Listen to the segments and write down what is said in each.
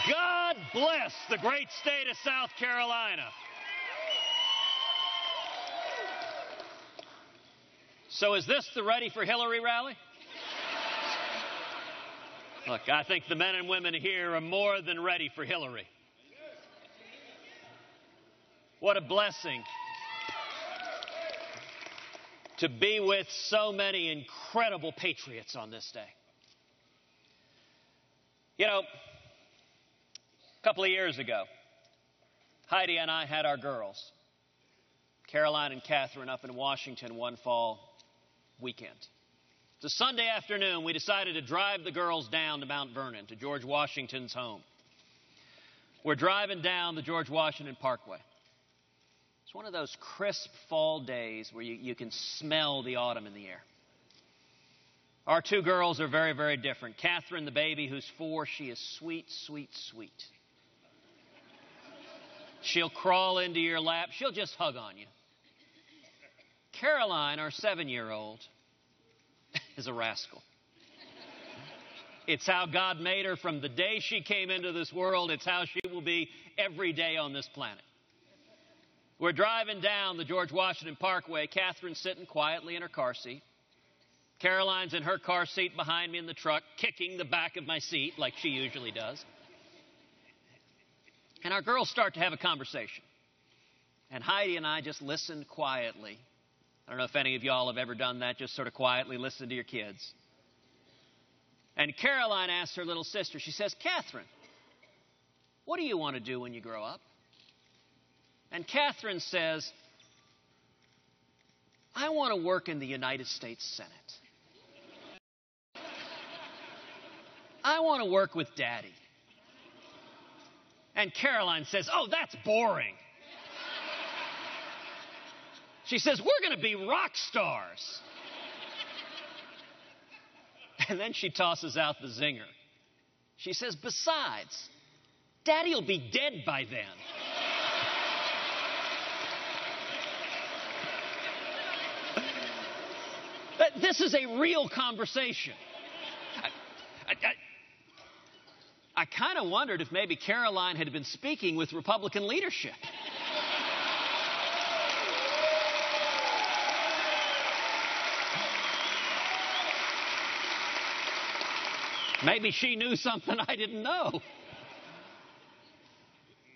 God bless the great state of South Carolina. So is this the Ready for Hillary rally? Look, I think the men and women here are more than ready for Hillary. What a blessing to be with so many incredible patriots on this day. You know, a couple of years ago, Heidi and I had our girls, Caroline and Catherine, up in Washington one fall weekend. It's a Sunday afternoon. We decided to drive the girls down to Mount Vernon, to George Washington's home. We're driving down the George Washington Parkway. It's one of those crisp fall days where you can smell the autumn in the air. Our two girls are very, very different. Catherine, the baby, who's 4, she is sweet, sweet, sweet. She'll crawl into your lap. She'll just hug on you. Caroline, our 7-year-old, is a rascal. It's how God made her from the day she came into this world. It's how she will be every day on this planet. We're driving down the George Washington Parkway. Catherine's sitting quietly in her car seat. Caroline's in her car seat behind me in the truck, kicking the back of my seat like she usually does. And our girls start to have a conversation. And Heidi and I just listened quietly. I don't know if any of y'all have ever done that, just sort of quietly listen to your kids. And Caroline asked her little sister, she says, "Catherine, what do you want to do when you grow up?" And Catherine says, "I want to work in the United States Senate. I want to work with Daddy." And Caroline says, "Oh, that's boring." She says, "We're going to be rock stars." And then she tosses out the zinger. She says, "Besides, Daddy will be dead by then." This is a real conversation. I kind of wondered if maybe Caroline had been speaking with Republican leadership. Maybe she knew something I didn't know.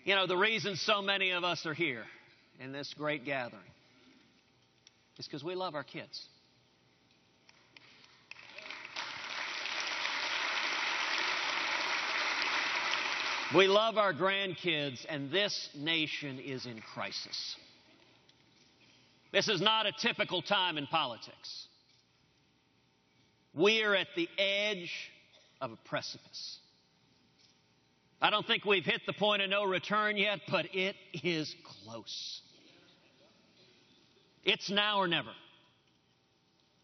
You know, the reason so many of us are here in this great gathering is because we love our kids. We love our grandkids, and this nation is in crisis. This is not a typical time in politics. We are at the edge of a precipice. I don't think we've hit the point of no return yet, but it is close. It's now or never.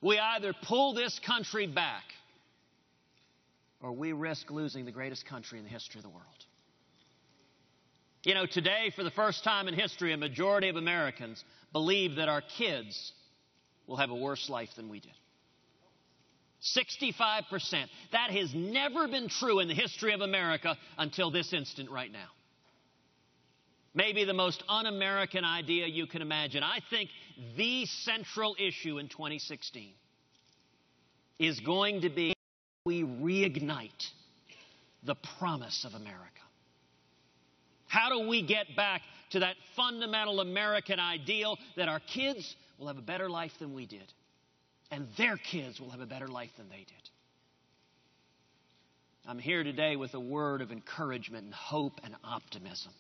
We either pull this country back, or we risk losing the greatest country in the history of the world. You know, today, for the first time in history, a majority of Americans believe that our kids will have a worse life than we did. 65%. That has never been true in the history of America until this instant right now. Maybe the most un-American idea you can imagine. I think the central issue in 2016 is going to be we reignite the promise of America. How do we get back to that fundamental American ideal that our kids will have a better life than we did, and their kids will have a better life than they did? I'm here today with a word of encouragement and hope and optimism.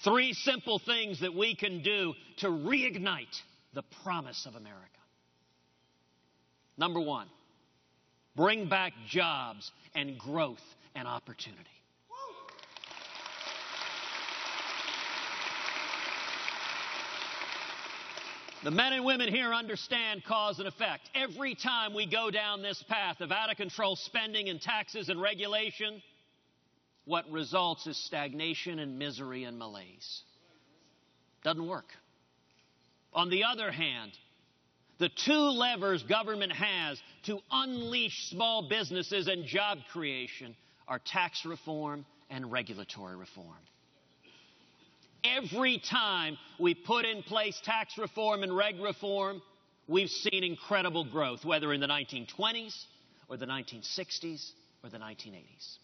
3 simple things that we can do to reignite the promise of America. Number 1, bring back jobs and growth and opportunity. The men and women here understand cause and effect. Every time we go down this path of out-of-control spending and taxes and regulation, what results is stagnation and misery and malaise. Doesn't work. On the other hand, the 2 levers government has to unleash small businesses and job creation are tax reform and regulatory reform. Every time we put in place tax reform and reg reform, we've seen incredible growth, whether in the 1920s or the 1960s or the 1980s.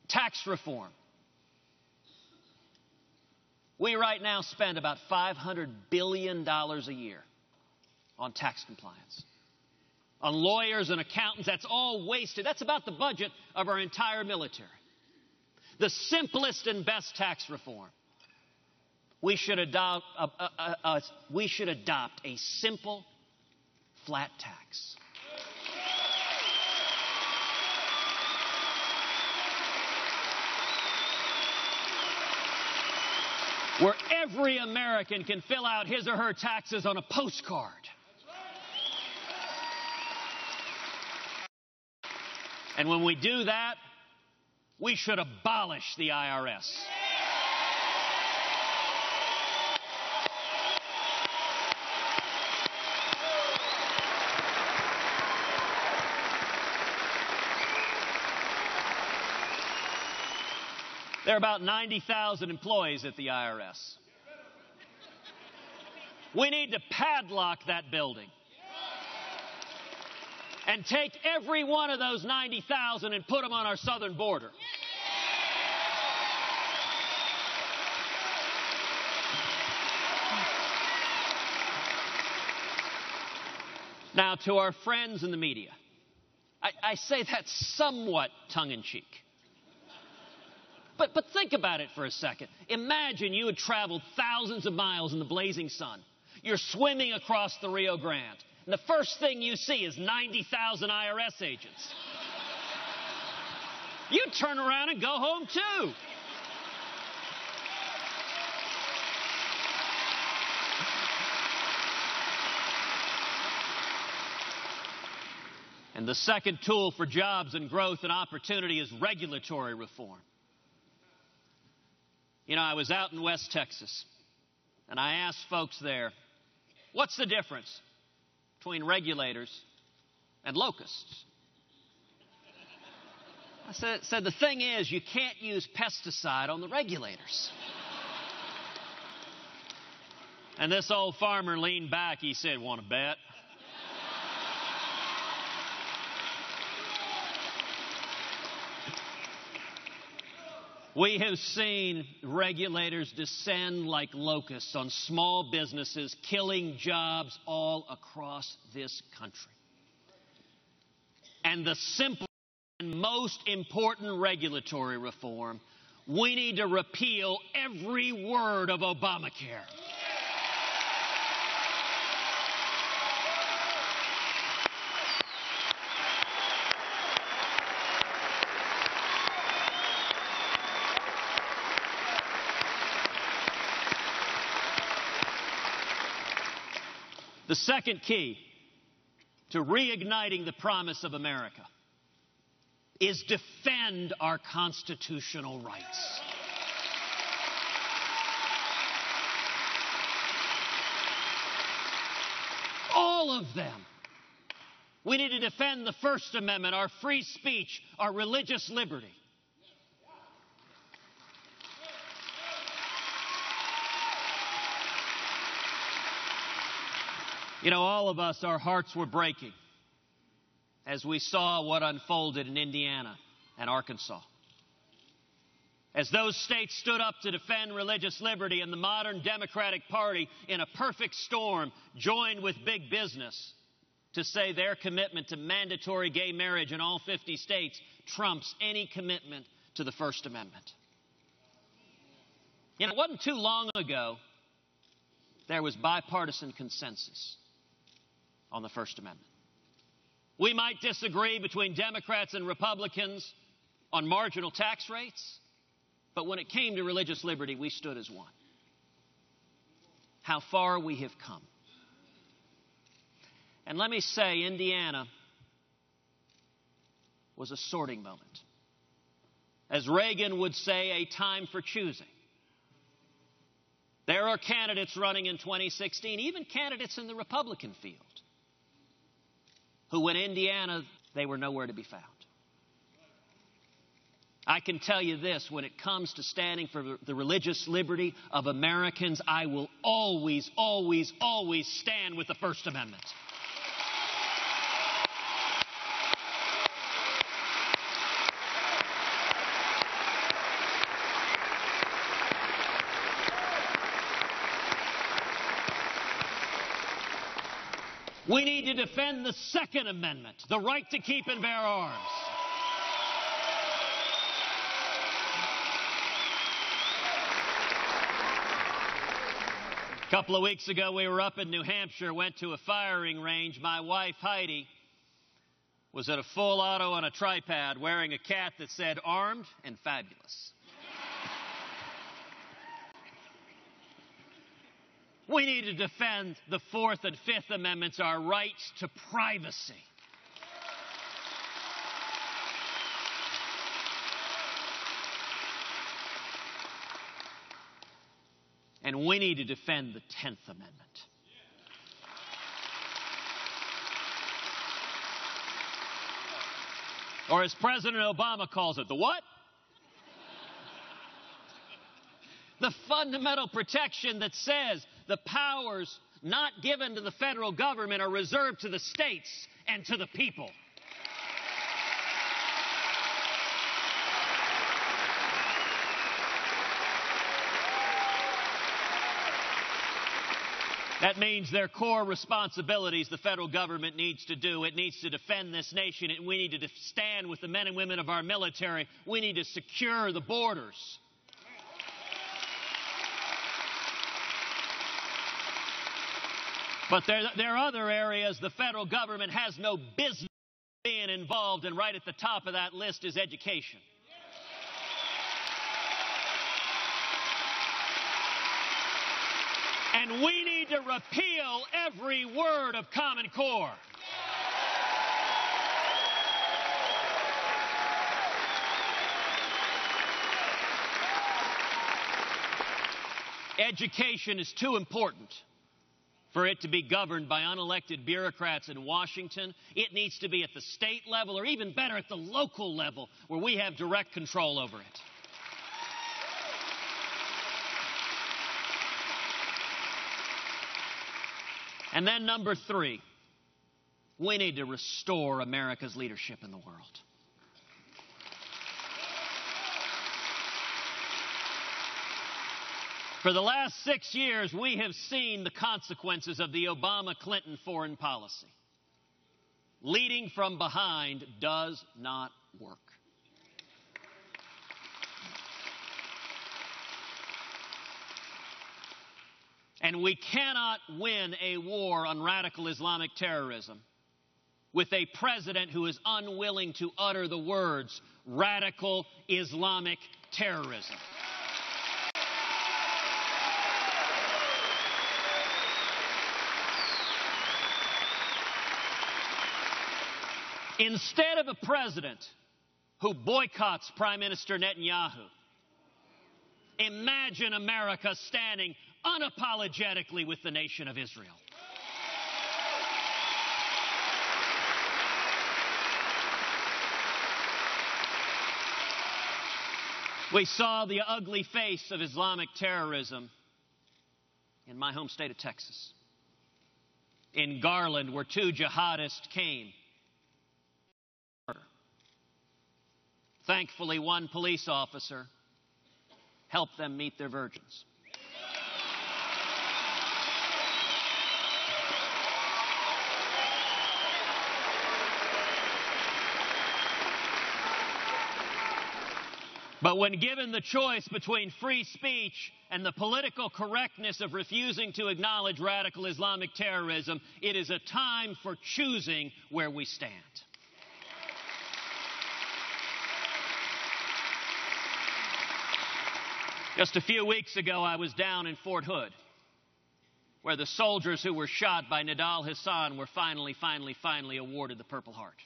Tax reform. We right now spend about $500 billion a year on tax compliance. On lawyers and accountants, that's all wasted. That's about the budget of our entire military. The simplest and best tax reform. We should adopt a simple, flat tax. Where every American can fill out his or her taxes on a postcard. And when we do that, we should abolish the IRS. There are about 90,000 employees at the IRS. We need to padlock that building and take every one of those 90,000 and put them on our southern border. Now, to our friends in the media, I say that somewhat tongue-in-cheek. But think about it for a second. Imagine you had traveled thousands of miles in the blazing sun. You're swimming across the Rio Grande. And the first thing you see is 90,000 IRS agents. You turn around and go home too. And the second tool for jobs and growth and opportunity is regulatory reform. You know, I was out in West Texas, and I asked folks there, what's the difference between regulators and locusts? I said, the thing is, you can't use pesticide on the regulators. And this old farmer leaned back. He said, want to bet? We have seen regulators descend like locusts on small businesses, killing jobs all across this country. And the simple and most important regulatory reform, we need to repeal every word of Obamacare. The second key to reigniting the promise of America is defend our constitutional rights. All of them. We need to defend the First Amendment, our free speech, our religious liberty. You know, all of us, our hearts were breaking as we saw what unfolded in Indiana and Arkansas. As those states stood up to defend religious liberty, and the modern Democratic Party, in a perfect storm, joined with big business to say their commitment to mandatory gay marriage in all 50 states trumps any commitment to the First Amendment. You know, it wasn't too long ago there was bipartisan consensus on the First Amendment. We might disagree between Democrats and Republicans on marginal tax rates, but when it came to religious liberty, we stood as one. How far we have come. And let me say, Indiana was a sorting moment. As Reagan would say, a time for choosing. There are candidates running in 2016, even candidates in the Republican field, who in Indiana, they were nowhere to be found. I can tell you this, when it comes to standing for the religious liberty of Americans, I will always, always, always stand with the First Amendment. We need to defend the Second Amendment, the right to keep and bear arms. A couple of weeks ago, we were up in New Hampshire, went to a firing range. My wife, Heidi, was at a full auto on a tripod wearing a cap that said, "Armed and Fabulous." We need to defend the Fourth and Fifth Amendments, our rights to privacy. And we need to defend the 10th Amendment. Or as President Obama calls it, the what? The fundamental protection that says the powers not given to the federal government are reserved to the states and to the people. That means their core responsibilities the federal government needs to do. It needs to defend this nation, and we need to stand with the men and women of our military. We need to secure the borders. But there are other areas the federal government has no business being involved in. Right at the top of that list is education. And we need to repeal every word of Common Core. Education is too important for it to be governed by unelected bureaucrats in Washington. It needs to be at the state level, or even better, at the local level, where we have direct control over it. And then number 3, we need to restore America's leadership in the world. For the last 6 years, we have seen the consequences of the Obama-Clinton foreign policy. Leading from behind does not work. And we cannot win a war on radical Islamic terrorism with a president who is unwilling to utter the words radical Islamic terrorism. Instead of a president who boycotts Prime Minister Netanyahu, imagine America standing unapologetically with the nation of Israel. We saw the ugly face of Islamic terrorism in my home state of Texas. In Garland, where 2 jihadists came. Thankfully, one police officer helped them meet their virgins. But when given the choice between free speech and the political correctness of refusing to acknowledge radical Islamic terrorism, it is a time for choosing where we stand. Just a few weeks ago, I was down in Fort Hood, where the soldiers who were shot by Nidal Hasan were finally awarded the Purple Heart.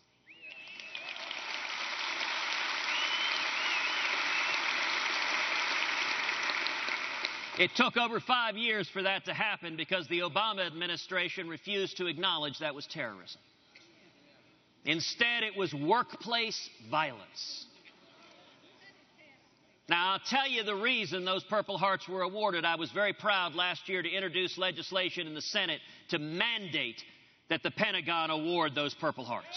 It took over 5 years for that to happen because the Obama administration refused to acknowledge that was terrorism. Instead, it was workplace violence. Now, I'll tell you the reason those Purple Hearts were awarded. I was very proud last year to introduce legislation in the Senate to mandate that the Pentagon award those Purple Hearts.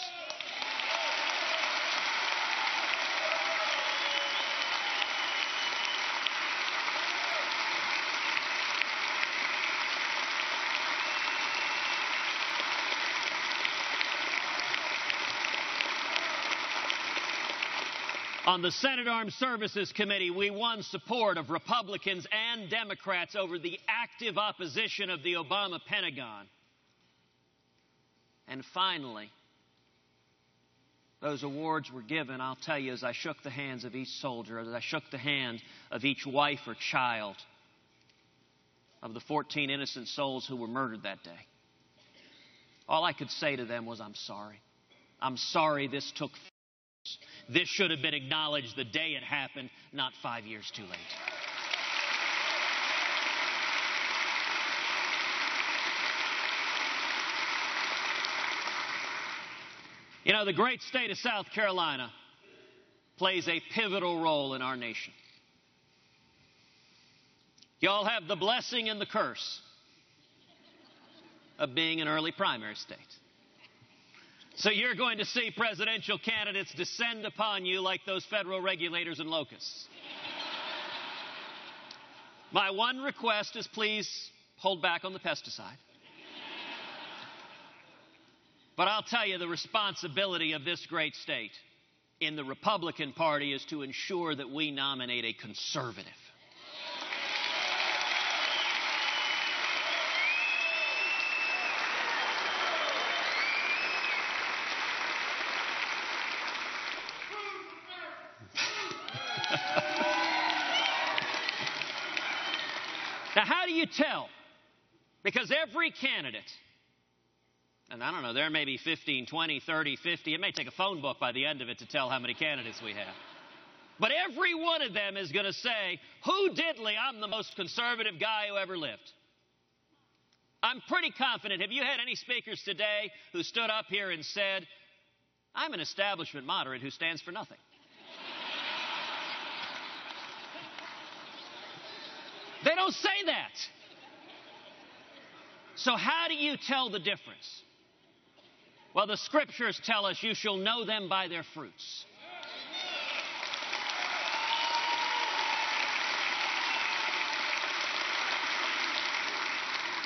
On the Senate Armed Services Committee, we won support of Republicans and Democrats over the active opposition of the Obama Pentagon. And finally, those awards were given, I'll tell you, as I shook the hands of each soldier, as I shook the hand of each wife or child of the 14 innocent souls who were murdered that day. All I could say to them was, I'm sorry. I'm sorry this took. This should have been acknowledged the day it happened, not 5 years too late. You know, the great state of South Carolina plays a pivotal role in our nation. You all have the blessing and the curse of being an early primary state. So you're going to see presidential candidates descend upon you like those federal regulators and locusts. My one request is please hold back on the pesticide. But I'll tell you, the responsibility of this great state in the Republican Party is to ensure that we nominate a conservative. Now, how do you tell? Because every candidate, and I don't know, there may be 15, 20, 30, 50. It may take a phone book by the end of it to tell how many candidates we have. But every one of them is going to say, who diddly, I'm the most conservative guy who ever lived. I'm pretty confident. Have you had any speakers today who stood up here and said, I'm an establishment moderate who stands for nothing? They don't say that. So how do you tell the difference? Well, the Scriptures tell us you shall know them by their fruits.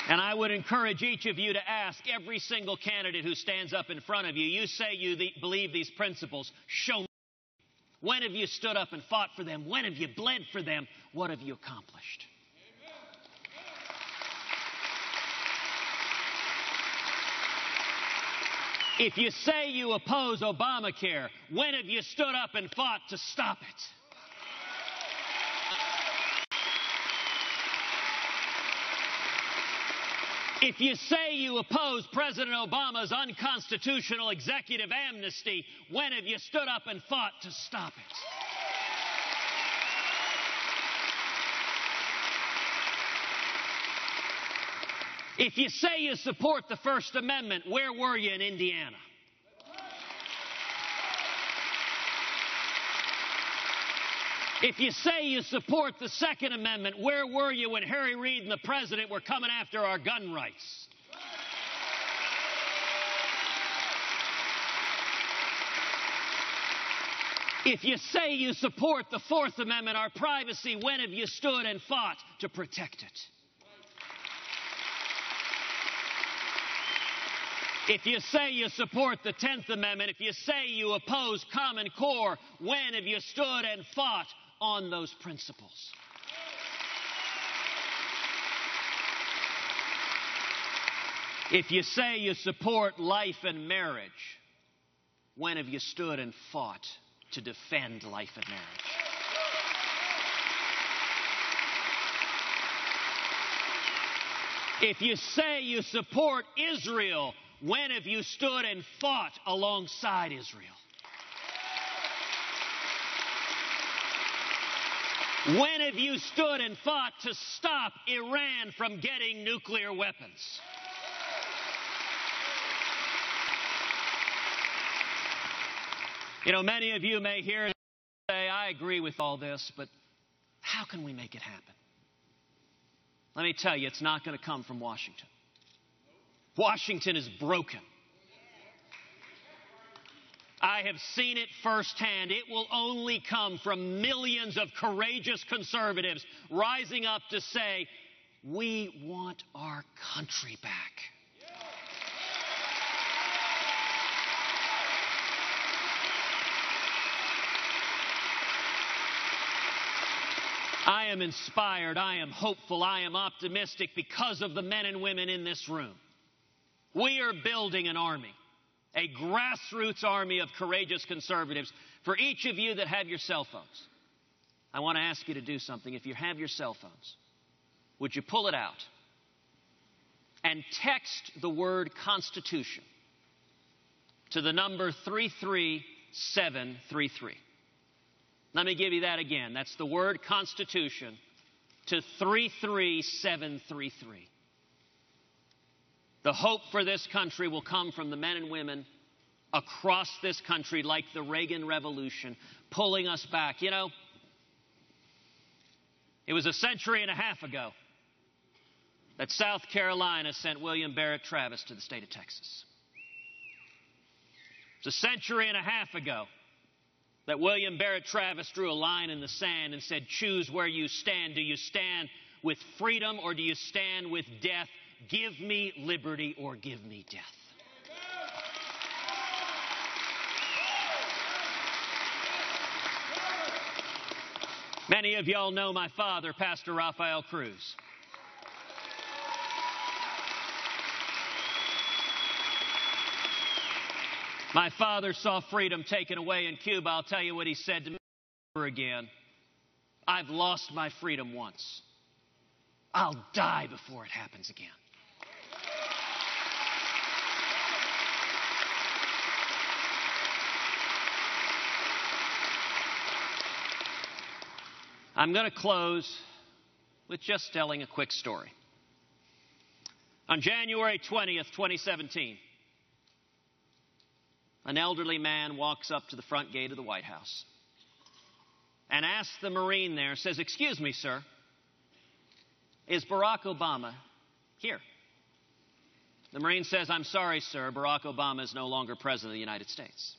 And I would encourage each of you to ask every single candidate who stands up in front of you, you say you believe these principles, show me. When have you stood up and fought for them? When have you bled for them? What have you accomplished? If you say you oppose Obamacare, when have you stood up and fought to stop it? If you say you oppose President Obama's unconstitutional executive amnesty, when have you stood up and fought to stop it? If you say you support the First Amendment, where were you in Indiana? If you say you support the Second Amendment, where were you when Harry Reid and the President were coming after our gun rights? If you say you support the Fourth Amendment, our privacy, when have you stood and fought to protect it? If you say you support the 10th Amendment, if you say you oppose Common Core, when have you stood and fought on those principles? If you say you support life and marriage, when have you stood and fought to defend life and marriage? If you say you support Israel, when have you stood and fought alongside Israel? When have you stood and fought to stop Iran from getting nuclear weapons? You know, many of you may hear say, I agree with all this, but How can we make it happen? Let me tell you, it's not going to come from Washington. Washington is broken. I have seen it firsthand. It will only come from millions of courageous conservatives rising up to say, we want our country back. I am inspired, I am hopeful, I am optimistic because of the men and women in this room. We are building an army, a grassroots army of courageous conservatives. For each of you that have your cell phones, I want to ask you to do something. If you have your cell phones, would you pull it out and text the word Constitution to the number 33733. Let me give you that again. That's the word Constitution to 33733. The hope for this country will come from the men and women across this country, like the Reagan Revolution, pulling us back. You know, it was a century and a half ago that South Carolina sent William Barrett Travis to the state of Texas. It's a century and a half ago that William Barrett Travis drew a line in the sand and said, choose where you stand. Do you stand with freedom or do you stand with death? Give me liberty or give me death. Many of y'all know my father, Pastor Raphael Cruz. My father saw freedom taken away in Cuba. I'll tell you what he said to me over again. I've lost my freedom once. I'll die before it happens again. I'm going to close with just telling a quick story. On January 20th, 2017, an elderly man walks up to the front gate of the White House and asks the Marine there, says, excuse me, sir, is Barack Obama here? The Marine says, I'm sorry, sir, Barack Obama is no longer president of the United States.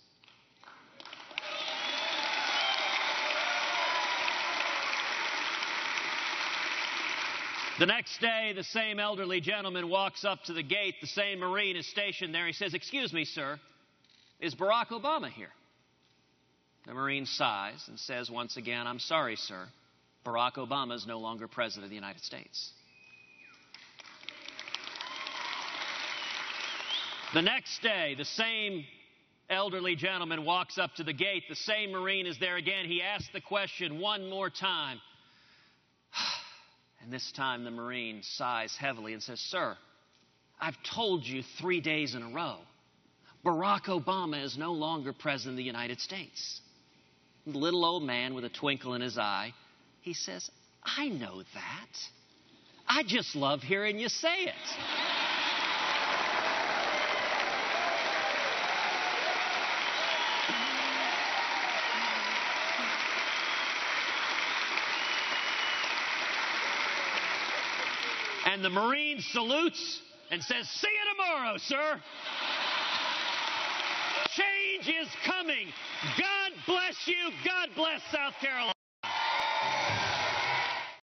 The next day, the same elderly gentleman walks up to the gate. The same Marine is stationed there. He says, excuse me, sir, is Barack Obama here? The Marine sighs and says once again, I'm sorry, sir, Barack Obama is no longer president of the United States. The next day, the same elderly gentleman walks up to the gate. The same Marine is there again. He asks the question one more time. And this time the Marine sighs heavily and says, sir, I've told you 3 days in a row, Barack Obama is no longer president of the United States. The little old man with a twinkle in his eye, he says, I know that. I just love hearing you say it. And the Marine salutes and says, see you tomorrow, sir. Change is coming. God bless you. God bless South Carolina.